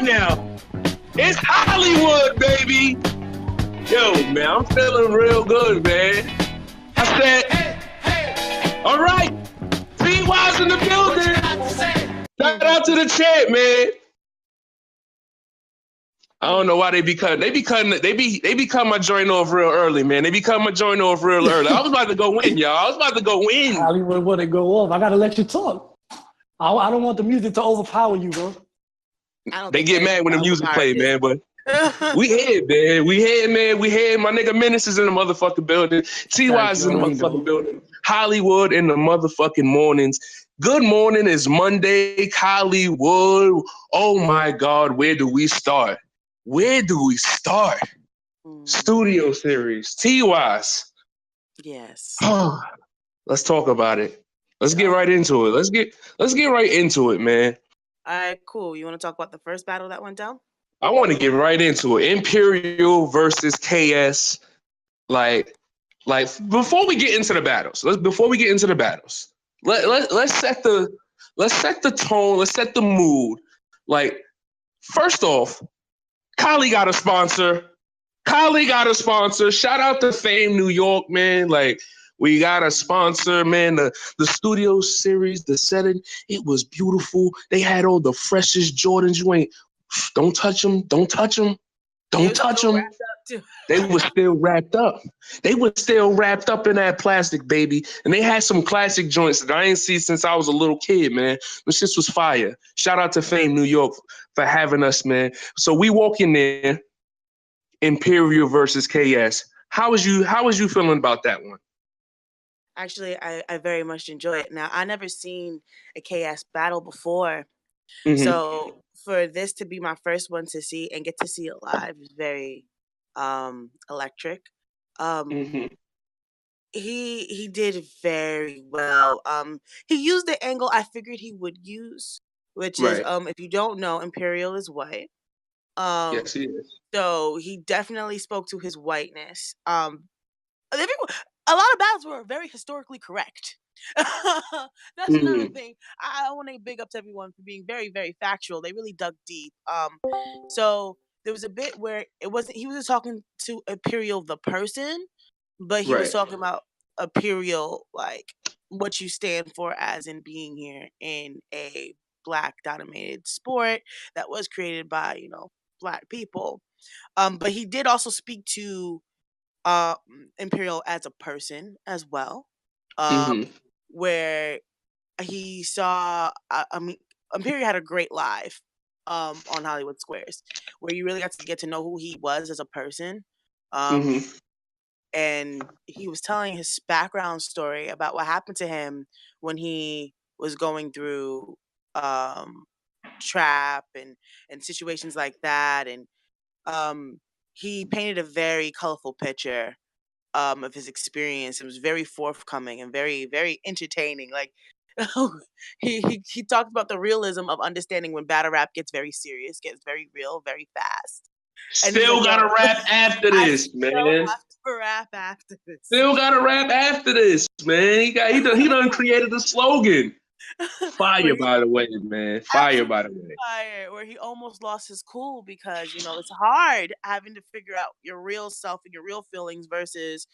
right now. It's Hollywood, baby. Yo, man, I'm feeling real good, man. I said, all right, T-Wise in the building. Shout out to the chat, man. I don't know why they be cutting my joint off real early, man. They be cutting my joint off real early. I was about to go in, y'all. I was about to go in. Hollywood want to go off. I gotta let you talk. I don't want the music to overpower you, bro. They get mad when the music play, man, but we here, man. We here, man. We here. My nigga Menace is in the motherfucking building. T.Y. is in the motherfucking building. Hollywood in the motherfucking mornings. Good morning. It's Monday. Hollywood. Oh my God. Where do we start? Studio series. T.Y.'s. Yes. Let's talk about it. Let's get right into it. Let's get right into it, man. All right, cool. You want to talk about the first battle that went down? I want to get right into it. Imperial versus KS. Like before we get into the battles, let's set the tone, let's set the mood. Like, first off, Kali got a sponsor. Shout out to Fame New York, man. Like, we got a sponsor, man. The studio series, the setting, it was beautiful. They had all the freshest Jordans. Don't touch them. Don't touch them. They were still wrapped up. They were still wrapped up in that plastic, baby. And they had some classic joints that I ain't seen since I was a little kid, man. This shit was fire. Shout out to Fame New York for having us, man. So we walk in there, Imperial versus KS. How was you feeling about that one? Actually, I very much enjoy it. Now, I never seen a KS battle before. Mm-hmm. So for this to be my first one to see and get to see it live is very electric. Mm-hmm. He did very well. He used the angle I figured he would use, which is if you don't know, Imperial is white. Yes, he is. So he definitely spoke to his whiteness. A lot of battles were very historically correct. That's another thing. I want to big up to everyone for being very, very factual. They really dug deep. So there was a bit where he wasn't talking to Imperial the person, but he was talking about Imperial, like what you stand for as in being here in a Black dominated sport that was created by, Black people. But he did also speak to Imperial as a person as well, where he saw. Imperial had a great live on Hollywood Squares, where you really got to get to know who he was as a person. And he was telling his background story about what happened to him when he was going through trap and situations like that, and he painted a very colorful picture of his experience. It was very forthcoming and very, very entertaining. Like he talked about the realism of understanding when battle rap gets very serious, gets very real, very fast. Still gotta rap after this, man. Still gotta rap after this, man. He done created a slogan. Fire, by the way, man. Fire, by the way. Fire, where he almost lost his cool because, it's hard having to figure out your real self and your real feelings versus,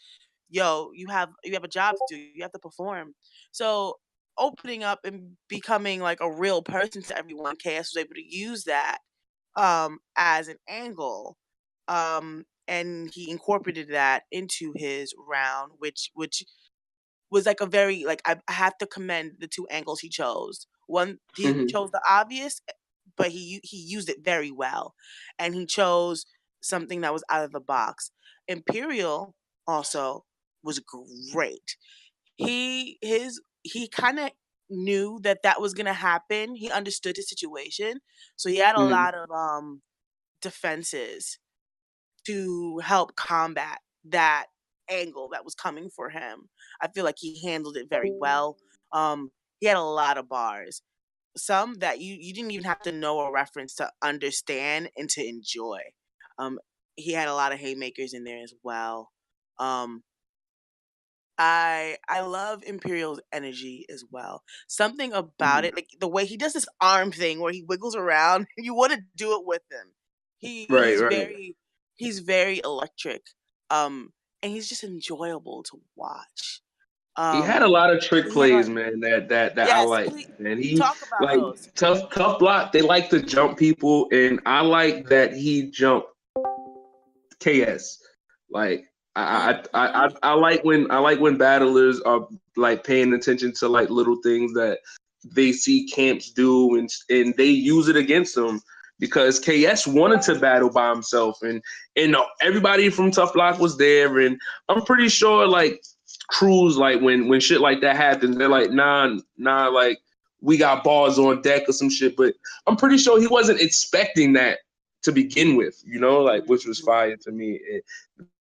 you have a job to do. You have to perform. So opening up and becoming like a real person to everyone, KS was able to use that as an angle. And he incorporated that into his round, which was like a very, like, I have to commend the two angles he chose. One, he chose the obvious, but he used it very well, and he chose something that was out of the box. Imperial also was great. He kind of knew that was gonna happen. He understood the situation, so he had a lot of defenses to help combat that angle that was coming for him. I feel like he handled it very well. He had a lot of bars, some that you didn't even have to know a reference to understand and to enjoy. He had a lot of haymakers in there as well. I love Imperial's energy as well. Something about it, like the way he does this arm thing where he wiggles around, you want to do it with him. He Right, he's right. he's very electric. And he's just enjoyable to watch. He had a Um lot of trick he had plays, like man. That I yes, like. And he talk about like those. tough block. They like to jump people, and I like that he jumped KS. Like Mhm. I like when battlers are like paying attention to like little things that they see camps do, and they use it against them because KS wanted to battle by himself, and everybody from Tough Block was there, and I'm pretty sure like crews like when shit like that happens, they're like nah, like we got bars on deck or some shit, but I'm pretty sure he wasn't expecting that to begin with, like which was fire to me.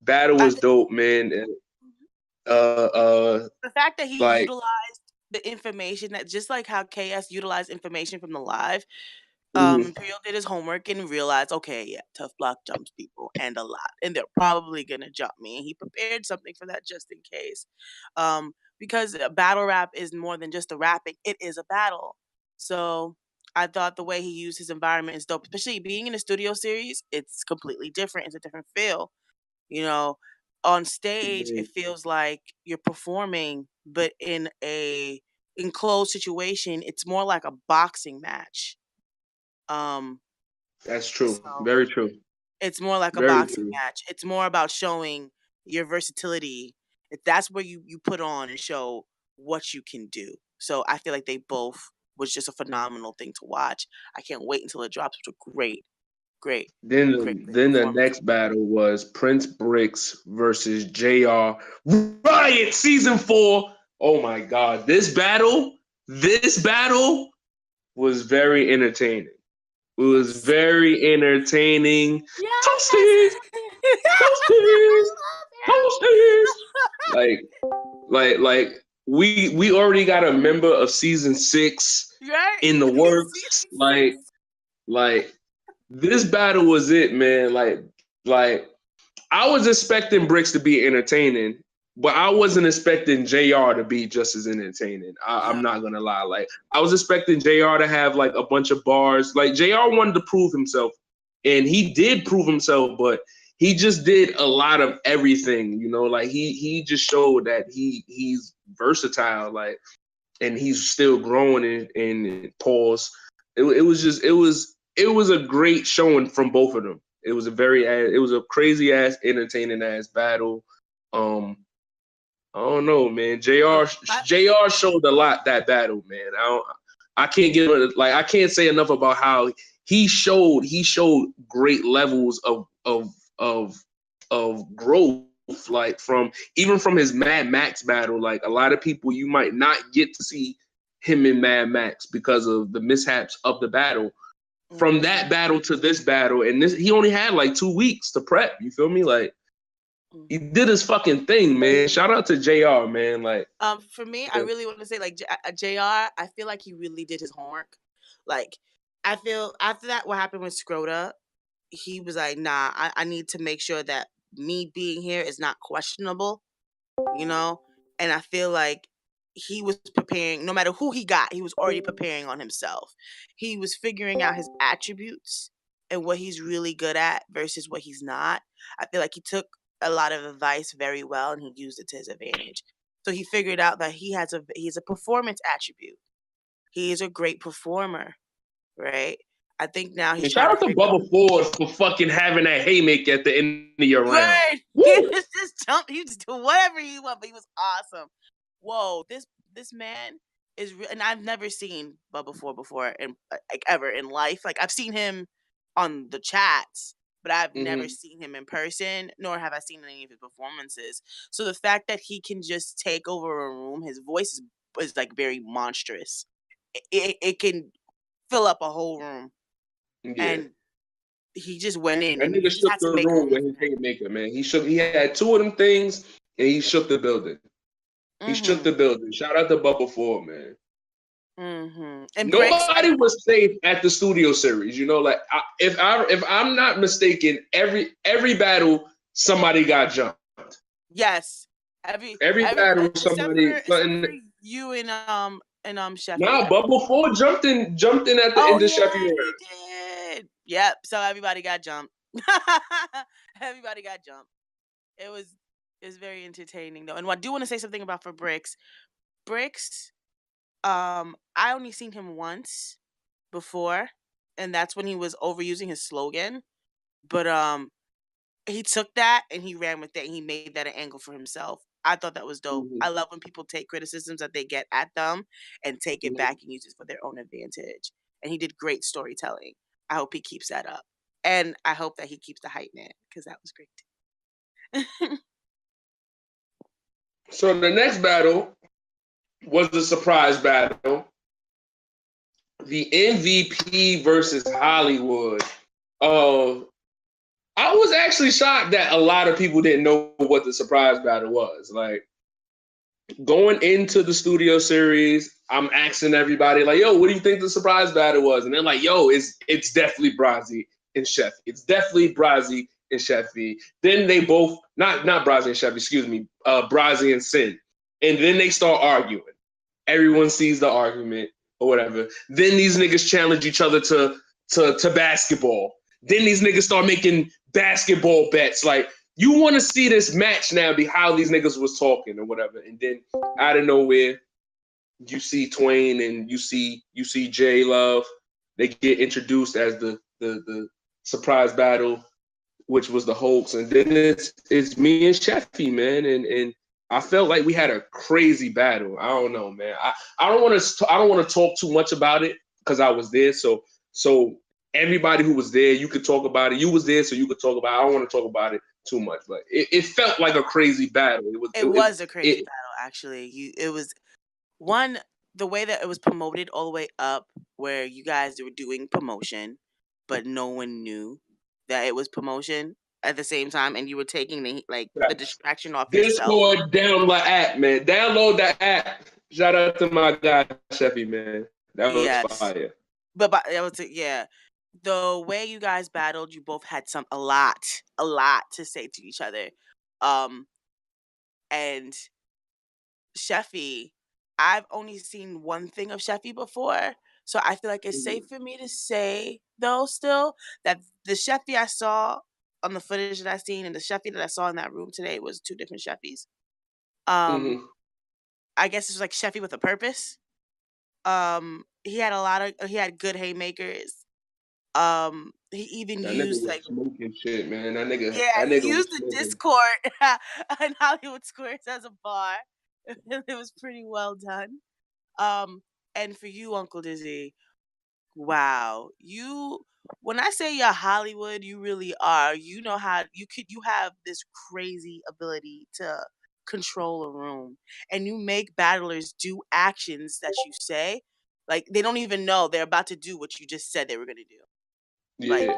Battle I was think dope, man. And the fact that he like, utilized the information that just like how KS utilized information from the live, mhm, Imperial did his homework and realized, okay, yeah, Tough Block jumps people and a lot, and they're probably gonna jump me. And he prepared something for that just in case, because battle rap is more than just a rapping; it is a battle. So I thought the way he used his environment is dope, especially being in a studio series. It's completely different. It's a different feel. You know, on stage, it feels like you're performing, but in a enclosed situation, it's more like a boxing match. Um, that's true. so Very true. it's more like a Very boxing true. match. It's more about showing your versatility. That's where you put on and show what you can do. So I feel like they both was just a phenomenal thing to watch. I can't wait until it drops. It's a great, great Then the performance. next battle was Prince Bricks versus JR Riot season 4. Oh my God. This battle was very entertaining. It was Yes. very entertaining. Yes. Toasties, toasties, I toasties. Like, like we already got a member of season 6 love it. Right? in the works. Season Like this battle was it, man. Like I was expecting Bricks to be entertaining, but I wasn't expecting JR to be just as entertaining. I'm Yeah. not gonna lie. Like I was expecting JR to have like a bunch of bars. Like JR wanted to prove himself, and he did prove himself, but he just did a lot of everything. Like he just showed that he's versatile. Like, and he's still growing in pause. It was a great showing from both of them. It was a crazy ass entertaining ass battle. Um, I don't know, man. Uh, Jr. I, Jr. showed a lot that battle, man. I can't say enough about how he showed great levels of of growth, like from his Mad Max battle. Like a lot of people, you might not get to see him in Mad Max because of the mishaps of the battle. From that mhm, battle to this battle, and he only had like 2 weeks to prep. You feel me? Like he mhm. did his fucking thing, man. Shout out to Jr. Man. Like, For me, I really want to say like Jr. I feel like he really did his homework. Like I feel after that, what happened with Scrota, he was like, nah, I need to make sure that me being here is not questionable. you know? And I feel like he was preparing, no matter who he got, he was already preparing on himself. He was figuring out his attributes and what he's really good at versus what he's not. I feel like he took a lot of advice very well and he used it to his advantage. So he figured out that he's a performance attribute. He is a great performer, right? I think now he's and shout trying to out to figure out Bubba Ford for fucking having that haymaker at the end of your round. right. He Woo! was just jump. He just do whatever he want, but he was awesome. Whoa, this man is, and I've never seen Bubba Ford before, in like ever in life. Like I've seen him on the chats, but I've never Mm-hmm. seen him in person, nor have I seen any of his performances. So the fact that he can just take over a room, his voice is like very monstrous. It can fill up a whole room, Yeah. and he just went in, That and you nigga just shook had to the make room room with for his him. haymaker, man. He had 2 of them things, and he shook the building. He shook Mhm. the building. Shout out to Bubba Ford, man. Mhm. And Bricks, Nobody was safe at the studio series. Like if I'm not mistaken, every battle somebody got jumped. yes, Every battle, somebody. except for you and Chef. Nah, Bubble 4 jumped in at the end of Sheffy round. He did. Yep. So everybody got jumped. Everybody got jumped. It was very entertaining though. And I do want to say something about for Bricks. Bricks, I only seen him once before, and that's when he was overusing his slogan. But he took that and he ran with it and he made that an angle for himself. I thought that was dope. I love when people take criticisms that they get at them and take it back and use it for their own advantage. And he did great storytelling. I hope he keeps that up. And I hope that he keeps the hype man, because that was great. So the next battle was the surprise battle. The MVP versus Hollywood. I was actually shocked that a lot of people didn't know what the surprise battle was. Like, going into the studio series, I'm asking everybody, like, yo, what do you think the surprise battle was? And they're like, yo, it's definitely Brazzy and Sheffy. It's definitely Brazzy and Sheffy. Then they both, not Brazzy and Sheffy, excuse me, Brazzy and Sin. And then they start arguing. Everyone sees the argument or whatever. Then these niggas challenge each other to basketball. Then these niggas start making basketball bets. Like, you want to see this match now be how these niggas was talking or whatever. And then out of nowhere, you see Twain and you see J Love. They get introduced as the surprise battle, which was the hoax. And then it's me and Sheffy, man. And I felt like we had a crazy battle. I don't know, man. I don't want to talk too much about it because I was there. So everybody who was there, you could talk about it. You was there, so you could talk about it. I don't want to talk about it too much, but it felt like a crazy battle. It was a crazy battle, actually. It was one, the way that it was promoted all the way up, where you guys were doing promotion, but no one knew that it was promotion at the same time, and you were taking the distraction off yourself. Discord, download the app, man. Download the app. Shout out to my guy Sheffy, man. That was fire. But that was the way you guys battled, you both had a lot to say to each other. And Sheffy, I've only seen one thing of Sheffy before, so I feel like it's safe for me to say, though, still, that the Sheffy I saw on the footage that I seen and the Sheffy that I saw in that room today was two different Sheffys. I guess it's like Sheffy with a purpose. He had good haymakers. He even used like smoking shit, man. That nigga. Yeah, that nigga he used the Discord and Hollywood Squares as a bar. It was pretty well done. And for you, Uncle Dizzy, wow, when I say you're Hollywood, you really are. You know how you have this crazy ability to control a room, and you make battlers do actions that you say, like they don't even know they're about to do what you just said they were gonna do. Yeah. Like,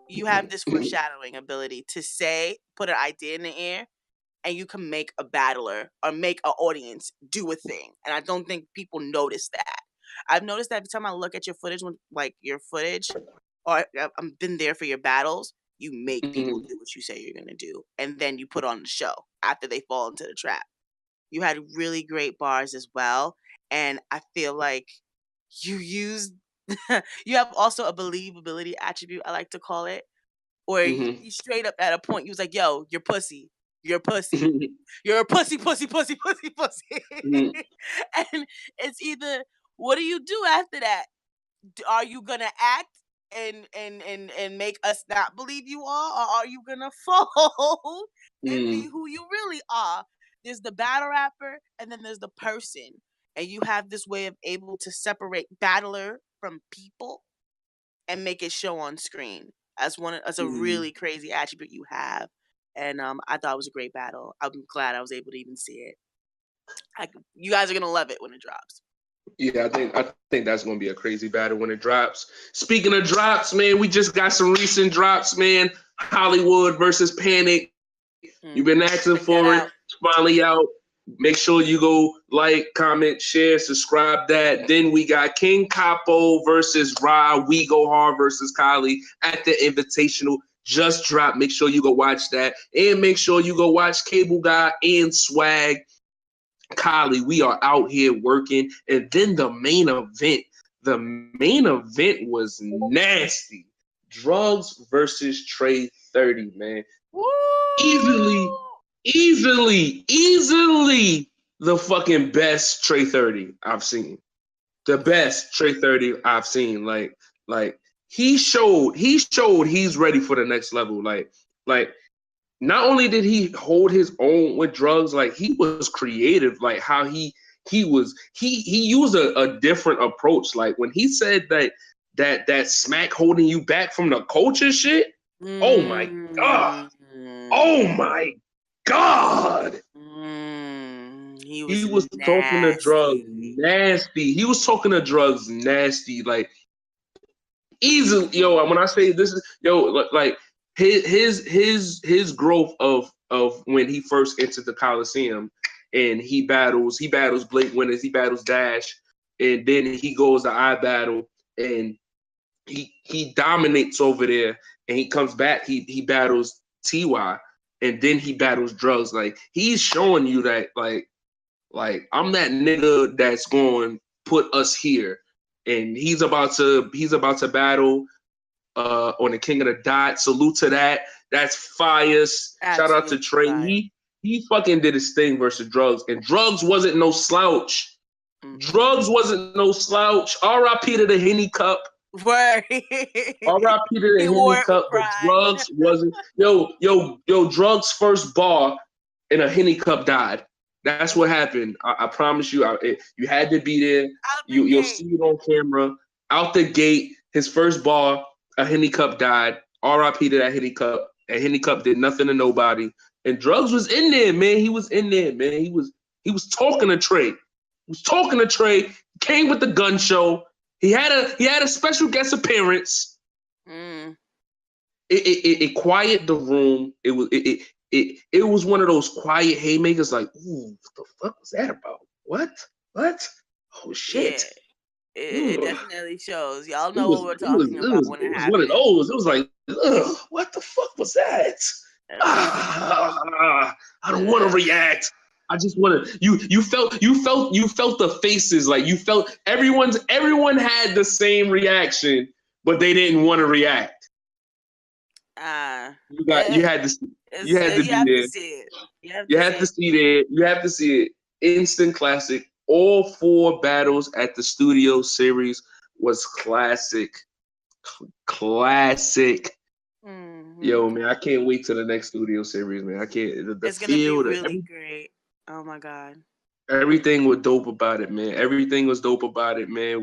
you have this foreshadowing ability to put an idea in the air, and you can make a battler or make an audience do a thing. And I don't think people notice that. I've noticed that every time I look at your footage, or I've been there for your battles, you make people do what you say you're going to do. And then you put on the show after they fall into the trap. You had really great bars as well. And I feel like you you have also a believability attribute, I like to call it, where you straight up at a point, you was like, yo, you're pussy. You're pussy. You're a pussy, pussy, pussy, pussy, pussy. And it's either, what do you do after that? Are you gonna act and make us not believe you are, or are you gonna fold and be who you really are? There's the battle rapper, and then there's the person, and you have this way of able to separate battler from people and make it show on screen as a really crazy attribute you have. And I thought it was a great battle. I'm glad I was able to even see it. You guys are gonna love it when it drops. Yeah, I think that's gonna be a crazy battle when it drops. Speaking of drops, man, we just got some recent drops, man. Hollywood versus Panic. You've been asking for it. It's finally out. Make sure you go like, comment, share, subscribe that. Then we got King Capo versus Ra. We Go Hard versus Kylie at the Invitational just dropped. Make sure you go watch that. And make sure you go watch Cable Guy and Swag. Kylie, we are out here working. And then the main event. The main event was nasty. Drugs versus Trey 30, man. Woo! Easily the fucking best Trey 30 I've seen. The best Trey 30 I've seen. Like he showed he's ready for the next level. Like not only did he hold his own with drugs, like he was creative, like how he used a different approach. Like when he said that smack holding you back from the culture shit. Oh my God. Oh my God. He was talking to drugs nasty. He was talking to drugs nasty. Like easily, yo, when I say this is like his growth of when he first entered the Coliseum and he battles Blake Winters, he battles Dash, and then he goes to I Battle and he dominates over there, and he comes back, he battles TY, and then he battles drugs. Like he's showing you that like I'm that nigga that's going to put us here. And he's about to battle on the King of the Dot. Salute to that. That's fire. Shout out to Trey. Fire. He fucking did his thing versus drugs. And drugs wasn't no slouch. Drugs wasn't no slouch. R.I.P. to the Henny Cup. Right. R.I.P. to the Henny Cup. But drugs wasn't. Yo, drugs' first bar in a Henny Cup died. That's what happened. I promise you. You had to be there. You'll see it on camera. Out the gate, his first bar, a Henny Cup died. R.I.P. to that Henny Cup. And Henny Cup did nothing to nobody. And drugs was in there, man. He was in there, man. He was talking to Trey. He was talking to Trey. Came with the gun show. He had a special guest appearance. It quieted the room. It was one of those quiet haymakers, like, ooh, what the fuck was that about? What? Oh shit! Yeah, it definitely shows. Y'all know what we're talking about when it happened. One of those. It was like, ugh, what the fuck was that? I don't want to react. I just want to. You felt the faces, like you felt everyone had the same reaction, but they didn't want to react. You had to be there. You had to see it. You have to see it. Instant classic. All 4 battles at the studio series was classic. Yo, man, I can't wait till the next studio series, man. I can't. It's gonna be really great. Oh my God. Everything was dope about it, man.